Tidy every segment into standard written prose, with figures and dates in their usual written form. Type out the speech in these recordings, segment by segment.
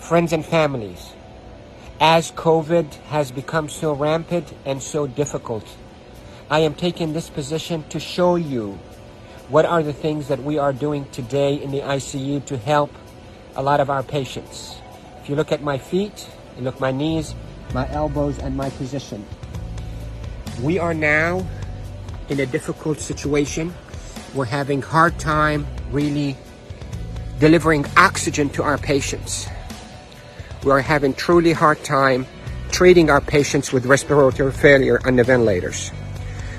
Friends and families, as COVID has become so rampant and so difficult, I am taking this position to show you what are the things that we are doing today in the ICU to help a lot of our patients. If you look at my feet, you look at my knees, my elbows, and my position. We are now in a difficult situation. We're having hard time really delivering oxygen to our patients. We are having truly hard time treating our patients with respiratory failure on the ventilators.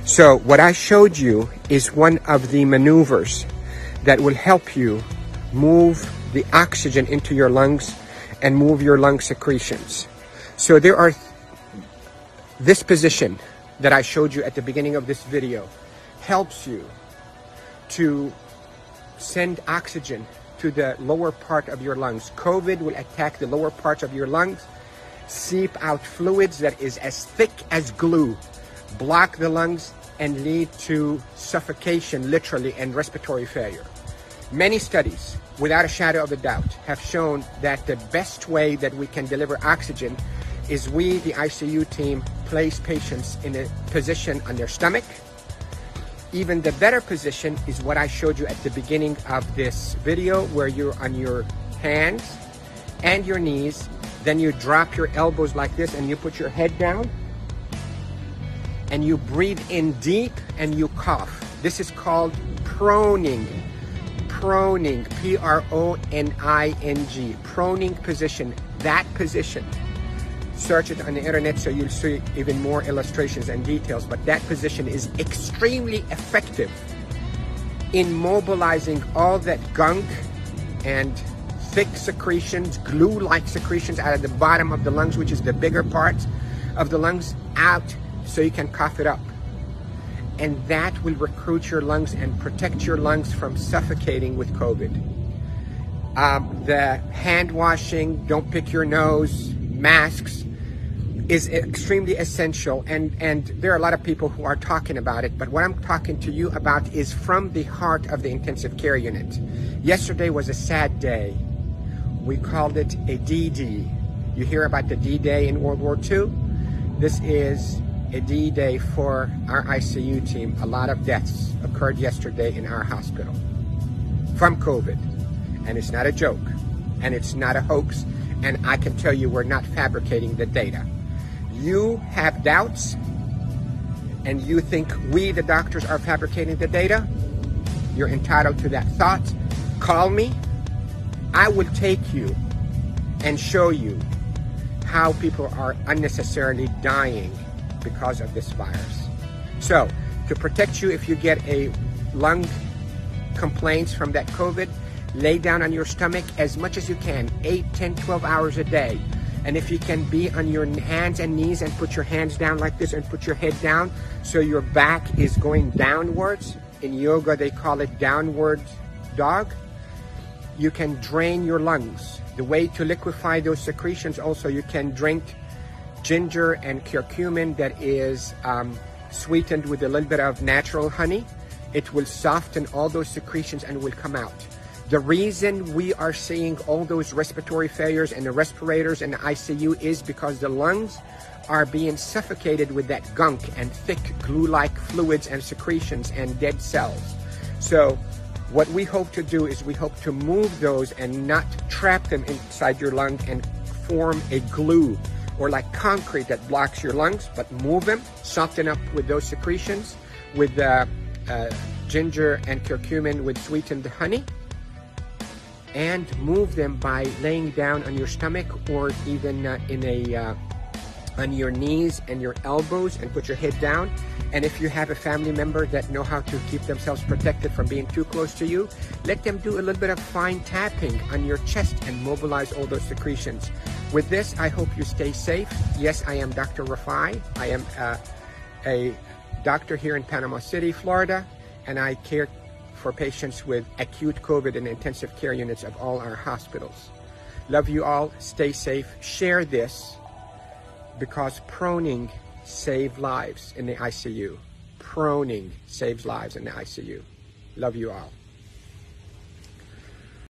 So what I showed you is one of the maneuvers that will help you move the oxygen into your lungs and move your lung secretions. So there are this position that I showed you at the beginning of this video helps you to send oxygen to the lower part of your lungs. COVID will attack the lower parts of your lungs, seep out fluids that is as thick as glue, block the lungs, and lead to suffocation, literally, and respiratory failure. Many studies, without a shadow of a doubt, have shown that the best way that we can deliver oxygen is we, the ICU team, place patients in a position on their stomach. Even the better position is what I showed you at the beginning of this video, where you're on your hands and your knees, then you drop your elbows like this and you put your head down and you breathe in deep and you cough. This is called proning. Proning, P-R-O-N-I-N-G, proning position, that position. Search it on the internet so you'll see even more illustrations and details, but that position is extremely effective in mobilizing all that gunk and thick secretions, glue-like secretions out of the bottom of the lungs, which is the bigger part of the lungs, out so you can cough it up. And that will recruit your lungs and protect your lungs from suffocating with COVID. The hand washing, don't pick your nose, masks, is extremely essential, and there are a lot of people who are talking about it, but what I'm talking to you about is from the heart of the intensive care unit. Yesterday was a sad day. We called it a D-Day. You hear about the D-Day in World War II? This is a D-Day for our ICU team. A lot of deaths occurred yesterday in our hospital from COVID, and it's not a joke, and it's not a hoax, and I can tell you we're not fabricating the data. You have doubts and you think we, the doctors, are fabricating the data. You're entitled to that thought. Call me. I will take you and show you how people are unnecessarily dying because of this virus. So, to protect you if you get a lung complaints from that COVID, lay down on your stomach as much as you can, 8, 10, 12 hours a day. And if you can be on your hands and knees and put your hands down like this and put your head down so your back is going downwards. In yoga, they call it downward dog. You can drain your lungs. The way to liquefy those secretions also, you can drink ginger and curcumin that is sweetened with a little bit of natural honey. It will soften all those secretions and will come out. The reason we are seeing all those respiratory failures and the respirators and the ICU is because the lungs are being suffocated with that gunk and thick glue-like fluids and secretions and dead cells. So what we hope to do is we hope to move those and not trap them inside your lung and form a glue or like concrete that blocks your lungs, but move them, soften up with those secretions with ginger and curcumin with sweetened honey, and move them by laying down on your stomach or even on your knees and your elbows and put your head down. And if you have a family member that know how to keep themselves protected from being too close to you, let them do a little bit of fine tapping on your chest and mobilize all those secretions. With this, I hope you stay safe. Yes, I am Dr. Rafai. I am a doctor here in Panama City, Florida, and I care for patients with acute COVID in intensive care units of all our hospitals. Love you all. Stay safe. Share this because proning saves lives in the ICU. proning saves lives in the ICU. Love you all.